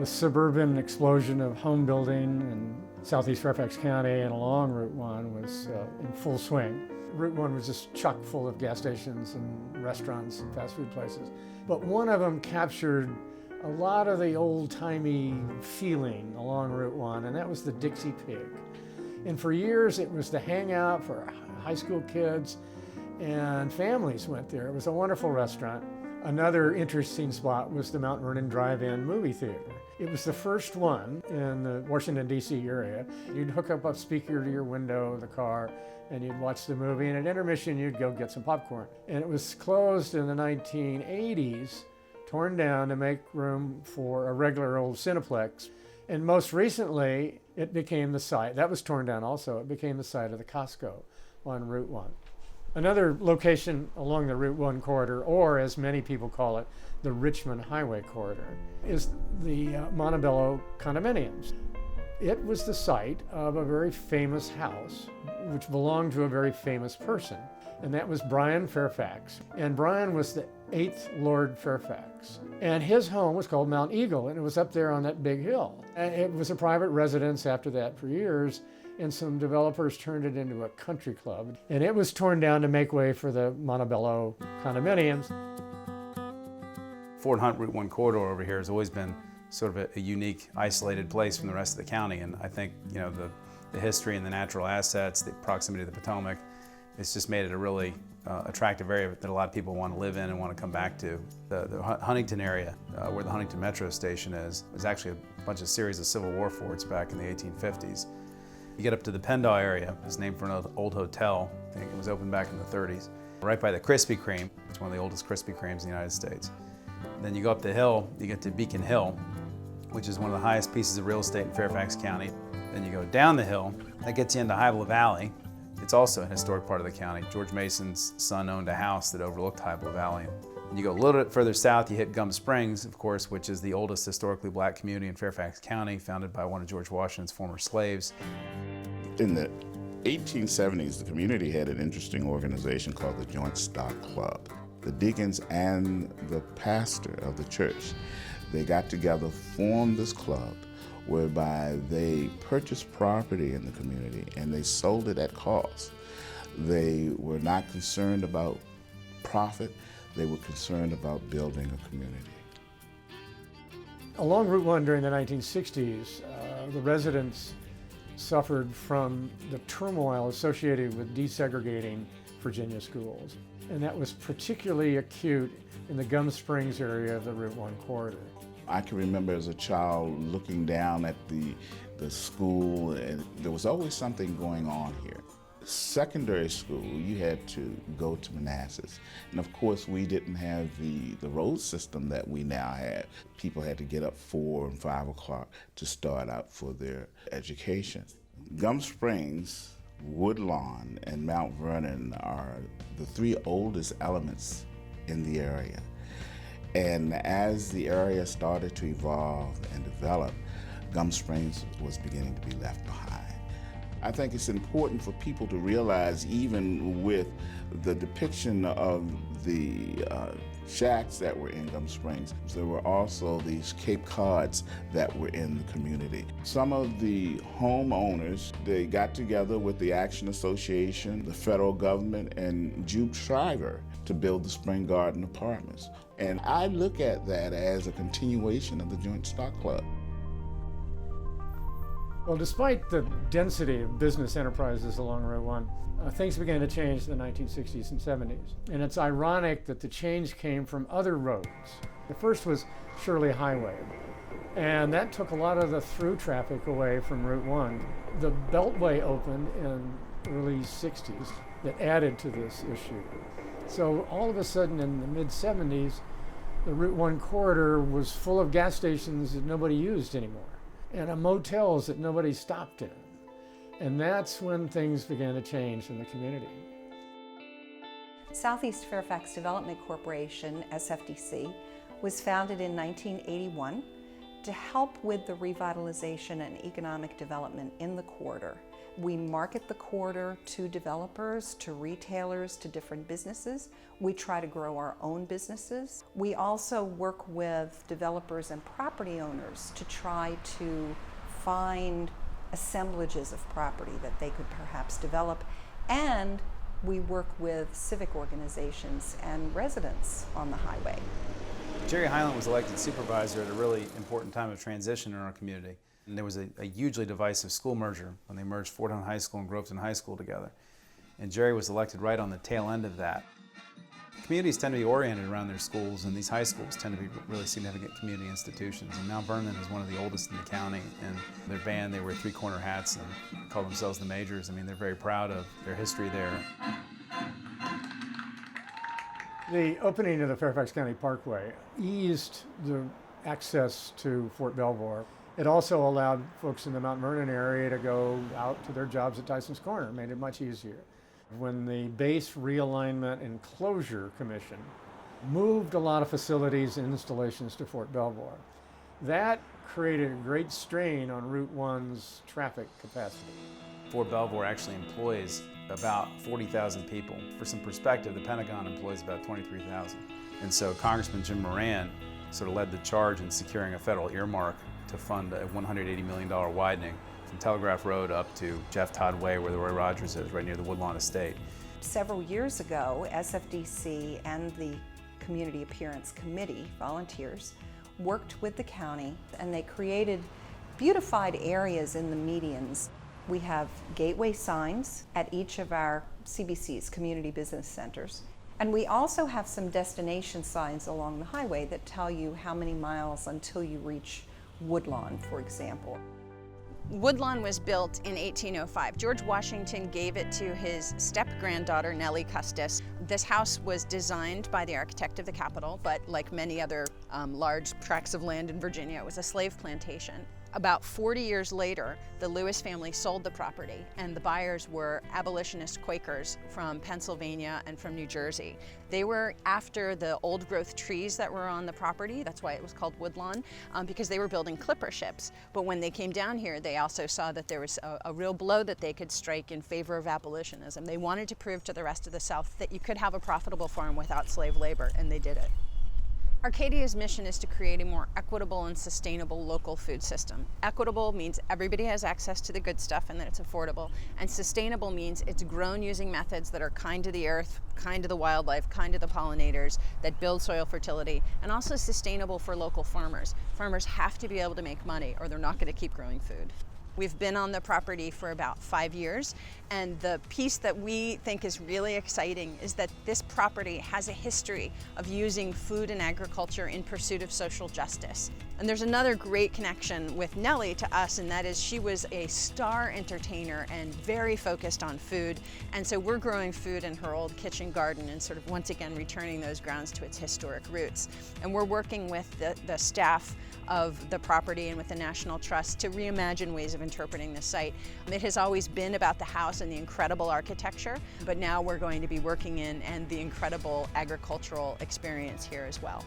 The suburban explosion of home building in southeast Fairfax County and along Route 1 was in full swing. Route 1 was just chock full of gas stations and restaurants and fast food places. But one of them captured a lot of the old-timey feeling along Route 1, and that was the Dixie Pig. And for years it was the hangout for high school kids, and families went there. It was a wonderful restaurant. Another interesting spot was the Mount Vernon Drive-In movie theater. It was the first one in the Washington, D.C. area. You'd hook up a speaker to your window of the car and you'd watch the movie, and at intermission you'd go get some popcorn. And it was closed in the 1980s, torn down to make room for a regular old Cineplex. And most recently, it became the site, that was torn down also, it became the site of the Costco on Route 1. Another location along the Route 1 corridor, or as many people call it, the Richmond Highway corridor, is the Montebello Condominiums. It was the site of a very famous house, which belonged to a very famous person, and that was Brian Fairfax. And Brian was the 8th Lord Fairfax. And his home was called Mount Eagle, and it was up there on that big hill. And it was a private residence after that for years, and some developers turned it into a country club. And it was torn down to make way for the Montebello Condominiums. Fort Hunt Route 1 corridor over here has always been sort of a unique, isolated place from the rest of the county. And I think, you know, the history and the natural assets, the proximity to the Potomac, it's just made it a really attractive area that a lot of people want to live in and want to come back to. The Huntington area, where the Huntington Metro Station is, was actually a series of Civil War forts back in the 1850s. You get up to the Pendaw area, it's named for an old hotel. I think it was opened back in the 30s. Right by the Krispy Kreme, it's one of the oldest Krispy Kremes in the United States. Then you go up the hill, you get to Beacon Hill, which is one of the highest pieces of real estate in Fairfax County. Then you go down the hill, that gets you into Hybla Valley. It's also an historic part of the county. George Mason's son owned a house that overlooked Hybla Valley. And you go a little bit further south, you hit Gum Springs, of course, which is the oldest historically black community in Fairfax County, founded by one of George Washington's former slaves. In the 1870s, the community had an interesting organization called the Joint Stock Club. The deacons and the pastor of the church, they got together, formed this club, whereby they purchased property in the community and they sold it at cost. They were not concerned about profit, they were concerned about building a community. Along Route 1 during the 1960s, the residents suffered from the turmoil associated with desegregating Virginia schools. And that was particularly acute in the Gum Springs area of the Route 1 corridor. I can remember as a child looking down at the school, and there was always something going on here. Secondary school, you had to go to Manassas. And of course, we didn't have the road system that we now have. People had to get up 4 and 5 o'clock to start out for their education. Gum Springs, Woodlawn, and Mount Vernon are the 3 oldest elements in the area. And as the area started to evolve and develop, Gum Springs was beginning to be left behind. I think it's important for people to realize, even with the depiction of the shacks that were in Gum Springs, there were also these Cape Cods that were in the community. Some of the homeowners, they got together with the Action Association, the federal government, and Jude Shriver to build the Spring Garden Apartments. And I look at that as a continuation of the Joint Stock Club. Well, despite the density of business enterprises along Route 1, things began to change in the 1960s and 70s. And it's ironic that the change came from other roads. The first was Shirley Highway, and that took a lot of the through traffic away from Route 1. The Beltway opened in early 60s that added to this issue. So all of a sudden in the mid-70s, the Route 1 corridor was full of gas stations that nobody used anymore, and motels that nobody stopped in. And that's when things began to change in the community. Southeast Fairfax Development Corporation, SFDC, was founded in 1981 to help with the revitalization and economic development in the corridor. We market the corridor to developers, to retailers, to different businesses. We try to grow our own businesses. We also work with developers and property owners to try to find assemblages of property that they could perhaps develop. And we work with civic organizations and residents on the highway. Jerry Highland was elected supervisor at a really important time of transition in our community. And there was a hugely divisive school merger when they merged Fort Hunt High School and Groveton High School together. And Jerry was elected right on the tail end of that. Communities tend to be oriented around their schools, and these high schools tend to be really significant community institutions. And now Vernon is one of the oldest in the county, and their band, they wear three-corner hats and call themselves the Majors. I mean, they're very proud of their history there. The opening of the Fairfax County Parkway eased the access to Fort Belvoir. It also allowed folks in the Mount Vernon area to go out to their jobs at Tyson's Corner, made it much easier. When the Base Realignment and Closure Commission moved a lot of facilities and installations to Fort Belvoir, that created a great strain on Route 1's traffic capacity. Fort Belvoir actually employs about 40,000 people. For some perspective, the Pentagon employs about 23,000. And so Congressman Jim Moran sort of led the charge in securing a federal earmark to fund a $180 million widening from Telegraph Road up to Jeff Todd Way, where the Roy Rogers is, right near the Woodlawn Estate. Several years ago, SFDC and the Community Appearance Committee, volunteers, worked with the county, and they created beautified areas in the medians. We have gateway signs at each of our CBCs, Community Business Centers. And we also have some destination signs along the highway that tell you how many miles until you reach Woodlawn, for example. Woodlawn was built in 1805. George Washington gave it to his step-granddaughter, Nellie Custis. This house was designed by the architect of the Capitol, but like many other large tracts of land in Virginia, it was a slave plantation. About 40 years later, the Lewis family sold the property, and the buyers were abolitionist Quakers from Pennsylvania and from New Jersey. They were after the old growth trees that were on the property. That's why it was called Woodlawn, because they were building clipper ships. But when they came down here, they also saw that there was a real blow that they could strike in favor of abolitionism. They wanted to prove to the rest of the South that you could have a profitable farm without slave labor, and they did it. Arcadia's mission is to create a more equitable and sustainable local food system. Equitable means everybody has access to the good stuff and that it's affordable. And sustainable means it's grown using methods that are kind to the earth, kind to the wildlife, kind to the pollinators, that build soil fertility, and also sustainable for local farmers. Farmers have to be able to make money or they're not going to keep growing food. We've been on the property for about 5 years, and the piece that we think is really exciting is that this property has a history of using food and agriculture in pursuit of social justice. And there's another great connection with Nellie to us, and that is she was a star entertainer and very focused on food. And so we're growing food in her old kitchen garden and sort of once again returning those grounds to its historic roots. And we're working with the staff of the property and with the National Trust to reimagine ways of interpreting the site. It has always been about the house and the incredible architecture, but now we're going to be working in and the incredible agricultural experience here as well.